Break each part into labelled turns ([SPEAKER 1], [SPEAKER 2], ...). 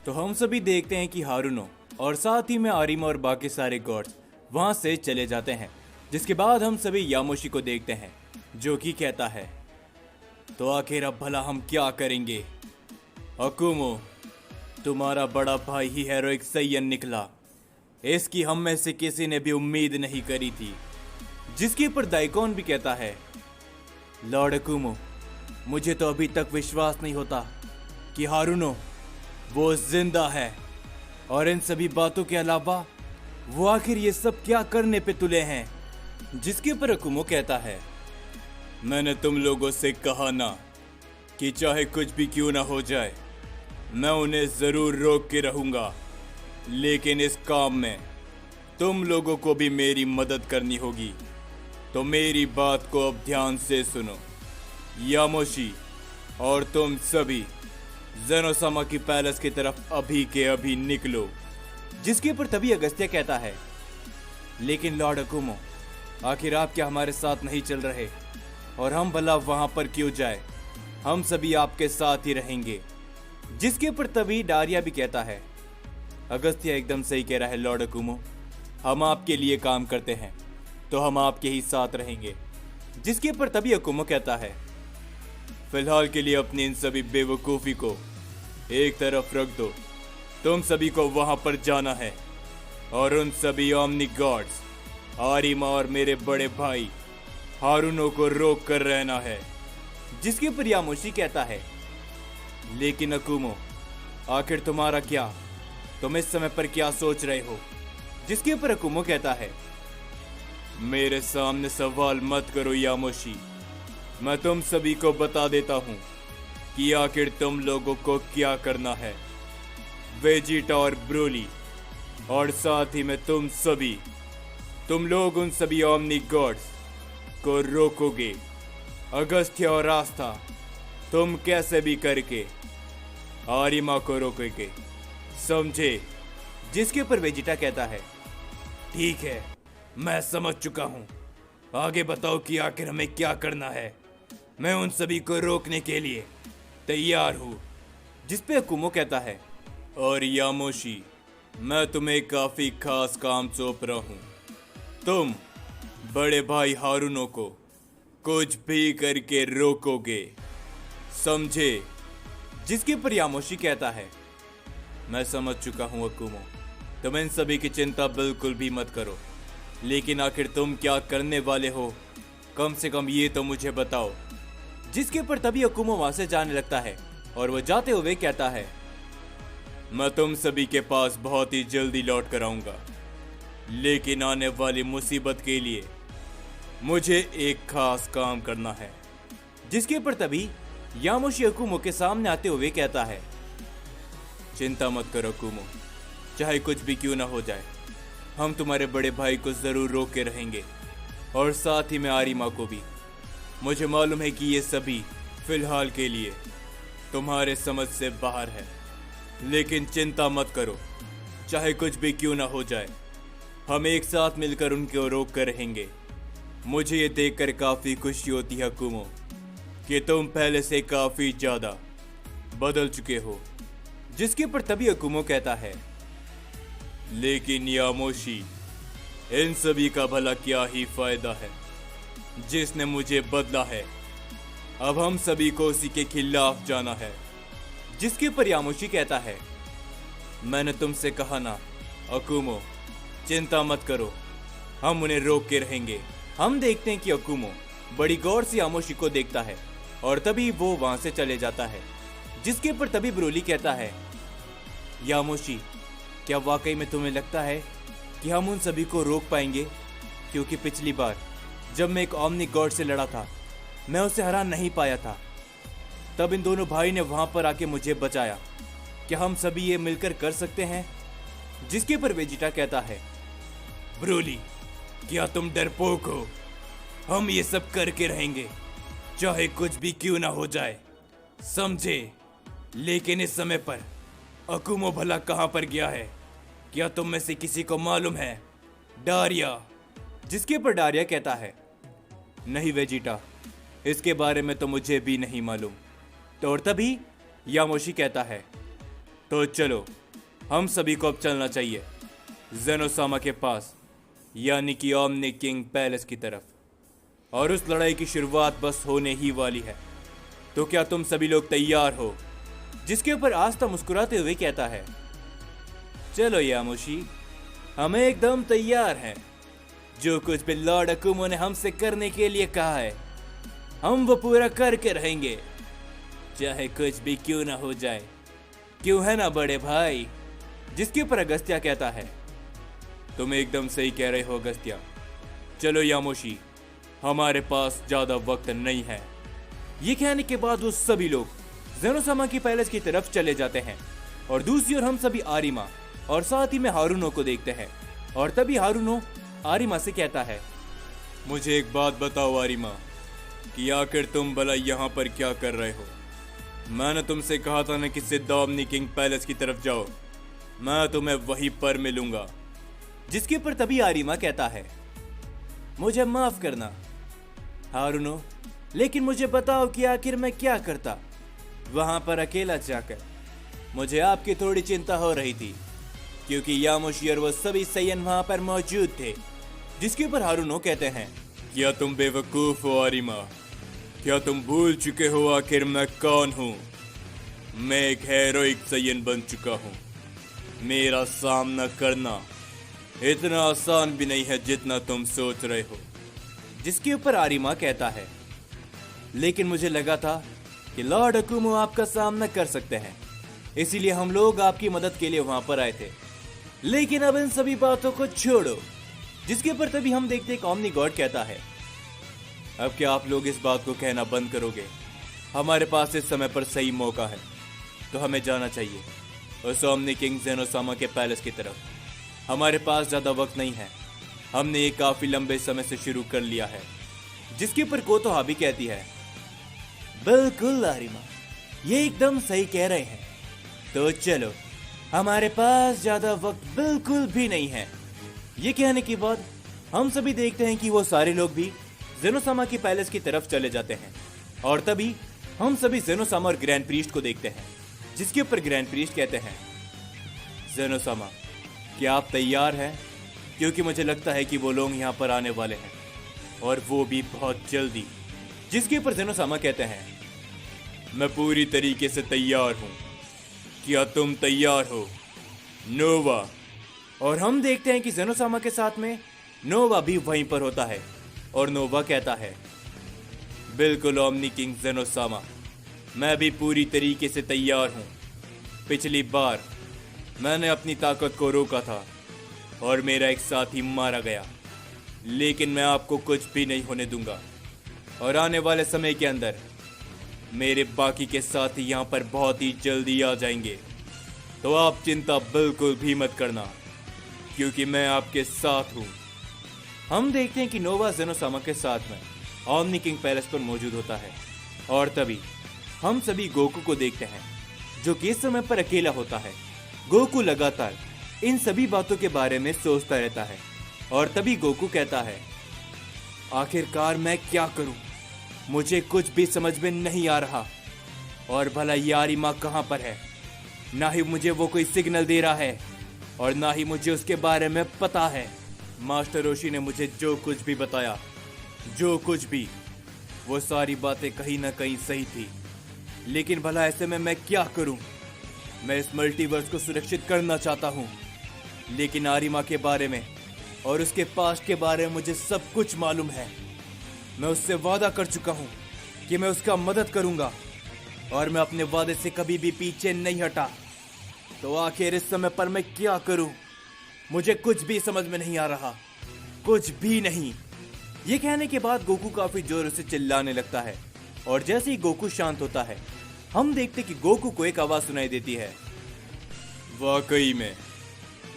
[SPEAKER 1] तो हम सभी देखते हैं कि हारुनो और साथ ही में आरिमा और बाकी सारे गॉड्स वहां से चले जाते हैं। जिसके बाद हम सभी यामोशी को देखते हैं जो कि कहता है, तो आखिर अब भला हम क्या करेंगे? अकुमो, तुम्हारा बड़ा भाई ही हेरोइक सैयन निकला। इसकी हम में से किसी ने भी उम्मीद नहीं करी थी। जिसके ऊपर दाइकोन भी कहता है, लॉर्ड अकुमो, मुझे तो अभी तक विश्वास नहीं होता कि हारुनो वो जिंदा है, और इन सभी बातों के अलावा वो आखिर ये सब क्या करने पे तुले हैं? जिसके ऊपर अकुमो कहता है, मैंने तुम लोगों से कहा ना कि चाहे कुछ भी क्यों ना हो जाए मैं उन्हें जरूर रोक के रहूंगा, लेकिन इस काम में तुम लोगों को भी मेरी मदद करनी होगी। तो मेरी बात को अब ध्यान से सुनो, यामोशी और तुम सभी ज़ेनोसामा की पैलेस की तरफ अभी के अभी निकलो। जिसके ऊपर तभी अगस्त्य कहता है, लेकिन लॉर्ड अकुमो, आखिर आप क्या हमारे साथ नहीं चल रहे? और हम भला वहां पर क्यों जाए? हम सभी आपके साथ ही रहेंगे। जिसके ऊपर तभी डारिया भी कहता है, अगस्त्य एकदम सही कह रहा है लॉर्ड अकुमो, हम आपके लिए काम करते हैं तो हम आपके ही साथ रहेंगे। जिसके ऊपर तभी अकुमो कहता है, फिलहाल के लिए अपनी इन सभी बेवकूफ़ी को एक तरफ रख दो। तुम सभी को वहां पर जाना है और उन सभी ओमनी गॉड्स आरिमा और मेरे बड़े भाई हारुनो को रोक कर रहना है। जिसके ऊपर यामोशी कहता है, लेकिन अकुमो, आखिर तुम्हारा क्या? तुम इस समय पर क्या सोच रहे हो? जिसके ऊपर अकुमो कहता है, मेरे सामने सवाल मत करो यामोशी, मैं तुम सभी को बता देता हूं कि आखिर तुम लोगों को क्या करना है। वेजिटा और ब्रोली और साथ ही में तुम लोग उन सभी ओमनी गॉड्स को रोकोगे। अगस्त्य और आस्था, तुम कैसे भी करके आरिमा को रोकोगे, समझे? जिसके ऊपर वेजिटा कहता है, ठीक है, मैं समझ चुका हूं। आगे बताओ कि आखिर हमें क्या करना है। मैं उन सभी को रोकने के लिए तैयार हूं। जिसपे अकुमो कहता है, और यामोशी, मैं तुम्हें काफी खास काम सौंप रहा हूं। तुम बड़े भाई हारुनो को कुछ भी करके रोकोगे, समझे? जिसके ऊपर यामोशी कहता है, मैं समझ चुका हूं अकुमो, तुम इन सभी की चिंता बिल्कुल भी मत करो, लेकिन आखिर तुम क्या करने वाले हो, कम से कम ये तो मुझे बताओ। जिसके ऊपर तभी अकुमो वहां से जाने लगता है और वो जाते हुए कहता है, मैं तुम सभी के पास बहुत ही जल्दी लौट कर आऊंगा, लेकिन आने वाली मुसीबत के लिए मुझे एक खास काम करना है। जिसके ऊपर तभी यामोशी अकुमो के सामने आते हुए कहता है, चिंता मत करो अकुमो, चाहे कुछ भी क्यों ना हो जाए, हम तुम्हारे बड़े भाई को जरूर रोक के रहेंगे, और साथ ही में आरिमा को भी। मुझे मालूम है कि ये सभी फिलहाल के लिए तुम्हारे समझ से बाहर है, लेकिन चिंता मत करो, चाहे कुछ भी क्यों ना हो जाए, हम एक साथ मिलकर उनको रोक कर रहेंगे। मुझे ये देखकर काफ़ी खुशी होती है अकुमो कि तुम पहले से काफ़ी ज़्यादा बदल चुके हो। जिसके ऊपर तभी अकुमो कहता है, लेकिन यामोशी, इन सभी का भला क्या ही फायदा है? जिसने मुझे बदला है, अब हम सभी को उसी के खिलाफ जाना है। जिसके ऊपर यामोशी कहता है, मैंने तुमसे कहा ना अकुमो, चिंता मत करो, हम उन्हें रोक के रहेंगे। हम देखते हैं कि अकुमो बड़ी गौर से यामोशी को देखता है और तभी वो वहां से चले जाता है। जिसके ऊपर तभी ब्रोली कहता है, यामोशी, क्या वाकई में तुम्हें लगता है कि हम उन सभी को रोक पाएंगे? क्योंकि पिछली बार जब मैं एक ओमनी गॉड से लड़ा था, मैं उसे हरा नहीं पाया था। तब इन दोनों भाई ने वहां पर आके मुझे बचाया। क्या हम सभी ये मिलकर कर सकते हैं? जिसके ऊपर वेजिटा कहता है, ब्रोली, क्या तुम डरपोक हो? हम ये सब करके रहेंगे, चाहे कुछ भी क्यों ना हो जाए, समझे? लेकिन इस समय पर अकुमो भला कहां पर गया है? क्या तुम में से किसी को मालूम है? डारिया। जिसके ऊपर डारिया कहता है, नहीं वेजिटा, इसके बारे में तो मुझे भी नहीं मालूम। तो और तभी यामोशी कहता है, तो चलो, हम सभी को अब चलना चाहिए ज़ेनोसामा के पास, यानी कि ओमनी किंग पैलेस की तरफ। और उस लड़ाई की शुरुआत बस होने ही वाली है। तो क्या तुम सभी लोग तैयार हो? जिसके ऊपर आस्था मुस्कुराते हुए कहता है, चलो यामोशी, हम एकदम तैयार हैं। जो कुछ भी लॉर्ड अकुमो ने हमसे करने के लिए कहा है, हम वो पूरा करके रहेंगे, चाहे कुछ भी क्यों ना हो जाए। क्यों है ना बड़े भाई? जिसके ऊपर अगस्त्या कहता है, तुम एकदम सही कह रहे हो अगस्त्या। चलो यामोशी, हमारे पास ज्यादा वक्त नहीं है। ये कहने के बाद वो सभी लोग ज़ेनोसामा की पैलेस की तरफ चले जाते हैं। और दूसरी ओर हम सभी आरिमा और साथ ही में हारुनो को देखते हैं। और तभी हारुनो आरिमा से कहता है, मुझे एक बात बताओ आरिमा, कि आखिर तुम भला यहाँ पर क्या कर रहे हो? मैंने तुमसे कहा था ना कि सीधा ओमनी किंग पैलेस की तरफ जाओ, मैं तुम्हें वहीं पर मिलूंगा। जिसके ऊपर तभी आरिमा कहता है, मुझे माफ करना हारुनो, लेकिन मुझे बताओ कि आखिर मैं क्या करता वहां पर अकेला जाकर। मुझे आपकी थोड़ी चिंता हो रही थी, क्योंकि यामोशी और वो सभी सैयन वहां पर मौजूद थे। जिसके ऊपर हारुनो कहते हैं, क्या तुम बेवकूफ हो आरिमा? क्या तुम भूल चुके हो आखिर मैं कौन हूँ? मैं एक हेरोइक सैयन बन चुका हूँ। मेरा सामना करना इतना आसान भी नहीं है जितना तुम सोच रहे हो। जिसके ऊपर आरिमा कहता है, लेकिन मुझे लगा था कि लॉर्ड अकुमो आपका सामना कर सकते हैं, इसीलिए हम लोग आपकी मदद के लिए वहां पर आए थे। लेकिन अब इन सभी बातों को छोड़ो। जिसके ऊपर तभी हम देखते हैं ओमनी गॉड कहता है, अब क्या आप लोग इस बात को कहना बंद करोगे? हमारे पास इस समय पर सही मौका है, तो हमें जाना चाहिए उस ओमनी किंग ज़ेनोसामा के पैलेस की तरफ। हमारे पास ज्यादा वक्त नहीं है, हमने ये काफी लंबे समय से शुरू कर लिया है। जिसके ऊपर कोतोहा भी कहती है, बिल्कुल आरिमा, ये एकदम सही कह रहे हैं। तो चलो, हमारे पास ज्यादा वक्त बिल्कुल भी नहीं है। ये कहने के बाद हम सभी देखते हैं कि वो सारे लोग भी ज़ेनोसामा की पैलेस की तरफ चले जाते हैं। और तभी हम सभी ज़ेनोसामा और ग्रैंड प्रीस्ट को देखते हैं। जिसके ऊपर ग्रैंड प्रीस्ट कहते हैं, ज़ेनोसामा, क्या आप तैयार हैं? क्योंकि मुझे लगता है कि वो लोग यहाँ पर आने वाले हैं, और वो भी बहुत जल्दी। जिसके ऊपर ज़ेनोसामा कहते हैं, मैं पूरी तरीके से तैयार हूँ। क्या तुम तैयार हो नोवा? और हम देखते हैं कि ज़ेनोसामा के साथ में नोवा भी वहीं पर होता है। और नोवा कहता है, बिल्कुल ओमनी किंग ज़ेनोसामा, मैं भी पूरी तरीके से तैयार हूँ। पिछली बार मैंने अपनी ताकत को रोका था और मेरा एक साथी मारा गया, लेकिन मैं आपको कुछ भी नहीं होने दूंगा। और आने वाले समय के अंदर मेरे बाकी के साथी यहाँ पर बहुत ही जल्दी आ जाएंगे। तो आप चिंता बिल्कुल भी मत करना, क्योंकि मैं आपके साथ हूँ। हम देखते हैं कि नोवा ज़ेनोसामा के साथ में ओमनी किंग पैलेस पर मौजूद होता है। और तभी हम सभी गोकू को देखते हैं, जो कि इस समय पर अकेला होता है। गोकू लगातार इन सभी बातों के बारे में सोचता रहता है। और तभी गोकू कहता है, आखिरकार मैं क्या करूं? मुझे कुछ भी समझ में नहीं आ रहा। और भला ये आरिमा कहां पर है? ना ही मुझे वो कोई सिग्नल दे रहा है, और ना ही मुझे उसके बारे में पता है। मास्टर रोशी ने मुझे जो कुछ भी बताया, जो कुछ भी, वो सारी बातें कहीं ना कहीं सही थी। लेकिन भला ऐसे में मैं क्या करूं? मैं इस मल्टीवर्स को सुरक्षित करना चाहता हूं, लेकिन आरिमा के बारे में और उसके पास्ट के बारे में मुझे सब कुछ मालूम है। मैं उससे वादा कर चुका हूं कि मैं उसका मदद करूंगा, और मैं अपने वादे से कभी भी पीछे नहीं हटा। तो आखिर इस समय पर मैं क्या करूं? मुझे कुछ भी समझ में नहीं आ रहा, कुछ भी नहीं। ये कहने के बाद गोकू काफी जोर से चिल्लाने लगता है। और जैसे ही गोकू शांत होता है, हम देखते कि गोकू को एक आवाज सुनाई देती है, वाकई में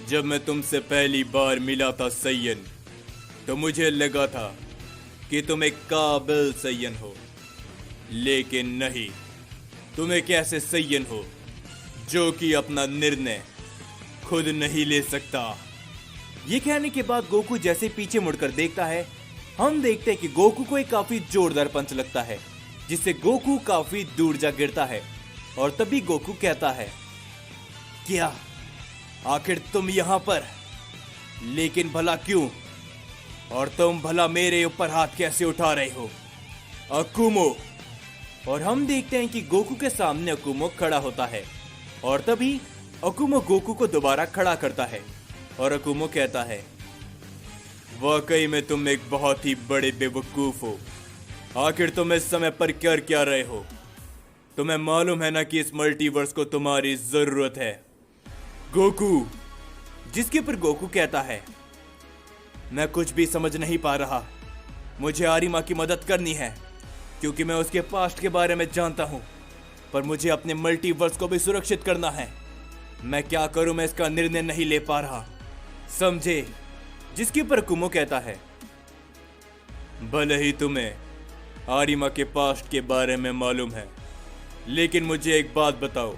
[SPEAKER 1] जब मैं तुमसे पहली बार मिला था सैयन, तो मुझे लगा था कि तुम एक काबिल सैयन हो, लेकिन नहीं, तुम एक ऐसे सैयन हो जो कि अपना निर्णय खुद नहीं ले सकता। ये कहने के बाद गोकू जैसे पीछे मुड़कर देखता है, हम देखते हैं कि गोकू को एक काफी जोरदार पंच लगता है, जिससे गोकू काफी दूर जा गिरता है। और तभी गोकू कहता है, क्या? आखिर तुम यहाँ पर? लेकिन भला क्यों? और तुम भला मेरे ऊपर हाथ कैसे उठा रहे हो? अकुमो! और हम देखते हैं कि गोकू के सामने अकुमो खड़ा होता है और तभी अकुमो गोकू को दोबारा खड़ा करता है और अकुमो कहता है, वाकई में तुम एक बहुत ही बड़े बेवकूफ हो। आखिर तुम इस समय पर कर क्या रहे हो? तुम्हें मालूम है ना कि इस मल्टीवर्स को तुम्हारी जरूरत है। गोकू! जिसके पर गोकू कहता है, मैं कुछ भी समझ नहीं पा रहा। मुझे आरिमा की मदद करनी है क्योंकि मैं उसके पास्ट के बारे में जानता हूं, पर मुझे अपने मल्टीवर्स को भी सुरक्षित करना है। मैं क्या करूं, मैं इसका निर्णय नहीं ले पा रहा, समझे? जिसके पर कुमो कहता है, भले ही तुम्हें आरिमा के पास्ट के बारे में मालूम है, लेकिन मुझे एक बात बताओ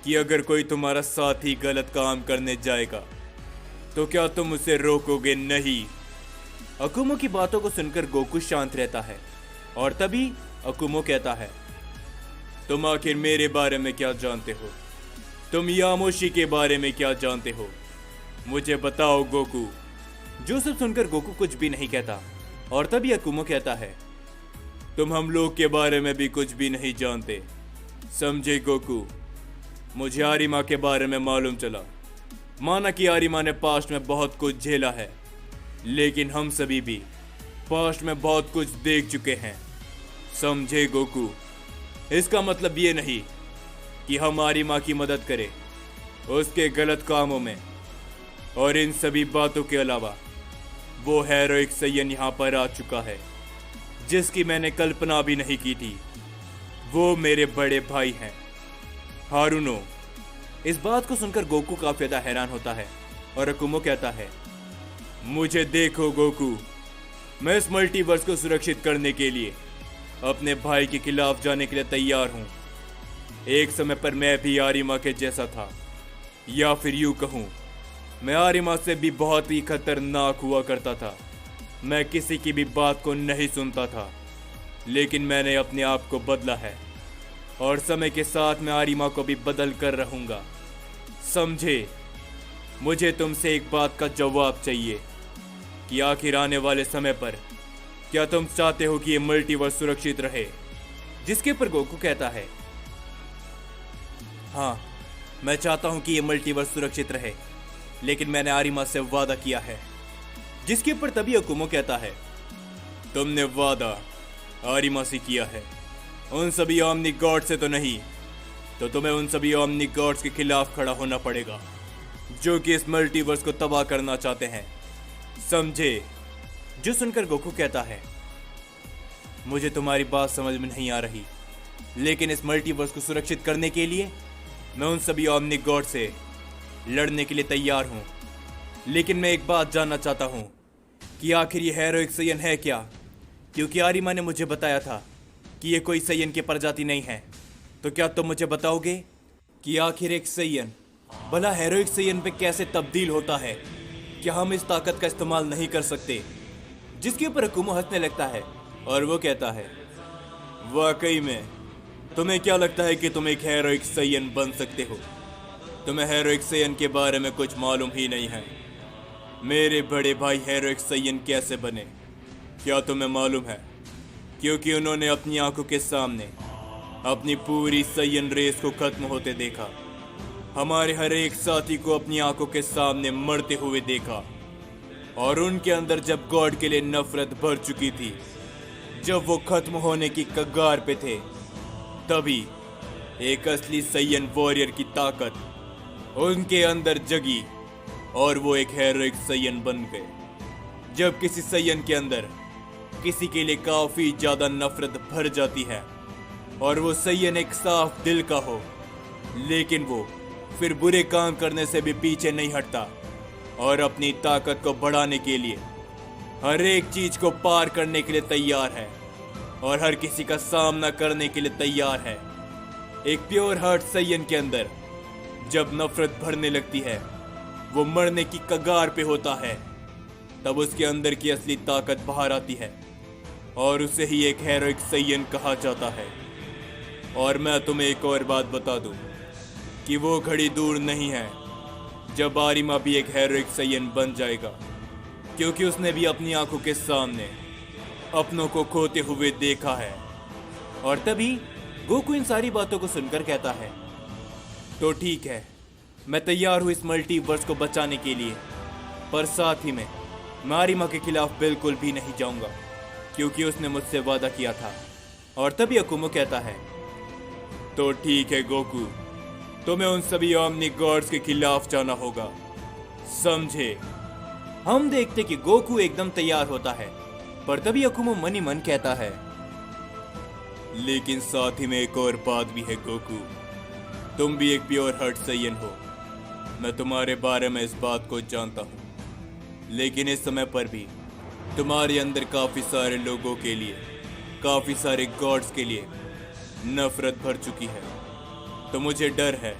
[SPEAKER 1] कि अगर कोई तुम्हारा साथी गलत काम करने जाएगा तो क्या तुम उसे रोकोगे? नहीं। अकुमो की बातों को सुनकर गोकू शांत रहता है और तभी अकुमो कहता है, तुम आखिर मेरे बारे में क्या जानते हो? तुम यामोशी के बारे में क्या जानते हो? मुझे बताओ गोकू। जो सब सुनकर गोकू कुछ भी नहीं कहता और तभी अकुमो कहता है, तुम हम लोग के बारे में भी कुछ भी नहीं जानते, समझे गोकू? मुझे आरिमा के बारे में मालूम चला। माना कि आरिमा ने पास्ट में बहुत कुछ झेला है, लेकिन हम सभी भी पास्ट में बहुत कुछ देख चुके हैं, समझे गोकू? इसका मतलब ये नहीं कि हम आरिमा की मदद करें उसके गलत कामों में। और इन सभी बातों के अलावा वो हेरोइक सैयन यहाँ पर आ चुका है जिसकी मैंने कल्पना भी नहीं की थी। वो मेरे बड़े भाई हैं, हारुनो। इस बात को सुनकर गोकू काफी ज्यादा हैरान होता है और अकुमो कहता है, मुझे देखो गोकू, मैं इस मल्टीवर्स को सुरक्षित करने के लिए अपने भाई के खिलाफ जाने के लिए तैयार हूं। एक समय पर मैं भी आरिमा के जैसा था, या फिर यूं कहूं, मैं आरिमा से भी बहुत ही खतरनाक हुआ करता था। मैं किसी की भी बात को नहीं सुनता था, लेकिन मैंने अपने आप को बदला है और समय के साथ मैं आरिमा को भी बदल कर रहूंगा, समझे? मुझे तुमसे एक बात का जवाब चाहिए कि आखिर आने वाले समय पर क्या तुम चाहते हो कि ये मल्टीवर्स सुरक्षित रहे? जिसके पर गोकू कहता है, हाँ, मैं चाहता हूं कि ये मल्टीवर्स सुरक्षित रहे, लेकिन मैंने आरिमा से वादा किया है। जिसके पर तभी अकुमो कहता है, तुमने वादा आरिमा से किया है, उन सभी ओमनी गॉड से तो नहीं। तो तुम्हें उन सभी ओमनी गॉड्स के खिलाफ खड़ा होना पड़ेगा जो कि इस मल्टीवर्स को तबाह करना चाहते हैं, समझे? जो सुनकर गोकू कहता है, मुझे तुम्हारी बात समझ में नहीं आ रही, लेकिन इस मल्टीवर्स को सुरक्षित करने के लिए मैं उन सभी ओमनी गॉड से लड़ने के लिए तैयार हूं। लेकिन मैं एक बात जानना चाहता हूं कि आखिर ये हेरोइक सैयन है क्या? क्योंकि आरिमा ने मुझे बताया था कि ये कोई सैयन की प्रजाति नहीं है। तो क्या तुम मुझे बताओगे कि आखिर एक सैयन भला हेरोइक सैयन पे कैसे तब्दील होता है? क्या हम इस ताकत का इस्तेमाल नहीं कर सकते? जिसके ऊपर अकुमो हंसने लगता है और वो कहता है, वाकई में तुम्हें क्या लगता है कि तुम एक हेरोइक सैयन बन सकते हो? तुम्हें हेरोइक सैयन के बारे में कुछ मालूम ही नहीं है। मेरे बड़े भाई हेरोइक सैयन कैसे बने, क्या तुम्हें मालूम है? क्योंकि उन्होंने अपनी आंखों के सामने अपनी पूरी सैयन रेस को खत्म होते देखा। हमारे हर एक साथी को अपनी आंखों के सामने मरते हुए देखा और उनके अंदर जब गॉड के लिए नफरत भर चुकी थी, जब वो खत्म होने की कगार पे थे, तभी एक असली सैयन वॉरियर की ताकत उनके अंदर जगी और वो एक हेरोइक सैयन बन गए। जब किसी सैयन के अंदर किसी के लिए काफी ज्यादा नफरत भर जाती है और वो सैयन एक साफ दिल का हो, लेकिन वो फिर बुरे काम करने से भी पीछे नहीं हटता और अपनी ताकत को बढ़ाने के लिए हर एक चीज को पार करने के लिए तैयार है और हर किसी का सामना करने के लिए तैयार है। एक प्योर हार्ट सैयन के अंदर जब नफरत भरने लगती है, वो मरने की कगार पे होता है, तब उसके अंदर की असली ताकत बाहर आती है और उसे ही एक हेरोइक सैयन कहा जाता है। और मैं तुम्हें एक और बात बता दूं कि वो घड़ी दूर नहीं है जब आरिमा भी एक हेरोइक सैयन बन जाएगा, क्योंकि उसने भी अपनी आंखों के सामने अपनों को खोते हुए देखा है। और तभी गोकू इन सारी बातों को सुनकर कहता है, तो ठीक है, मैं तैयार हूँ इस मल्टीवर्स को बचाने के लिए, पर साथ ही में मैं आरिमा के खिलाफ बिल्कुल भी नहीं जाऊंगा, क्योंकि उसने मुझसे वादा किया था। और तभी अकुमो कहता है, तो ठीक है गोकू, तुम्हें उन सभी ओमनी गॉड्स के खिलाफ जाना होगा, समझे। हम देखते कि गोकू एकदम तैयार होता है, पर तभी अकुमो मन ही मन कहता है, लेकिन साथ ही में एक और बात भी है गोकू, तुम भी एक प्योर हार्ट सैयन हो। मैं तुम्हारे बारे में इस बात को जानता हूँ, लेकिन इस समय पर भी तुम्हारे अंदर काफी सारे लोगों के लिए, काफी सारे गॉड्स के लिए नफरत भर चुकी है। तो मुझे डर है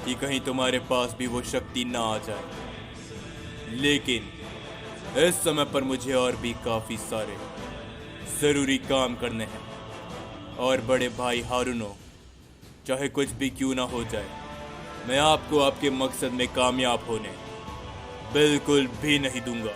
[SPEAKER 1] कि कहीं तुम्हारे पास भी वो शक्ति ना आ जाए। लेकिन इस समय पर मुझे और भी काफी सारे जरूरी काम करने हैं, और बड़े भाई हारुनो, चाहे कुछ भी क्यों ना हो जाए, मैं आपको आपके मकसद में कामयाब होने बिल्कुल भी नहीं दूंगा।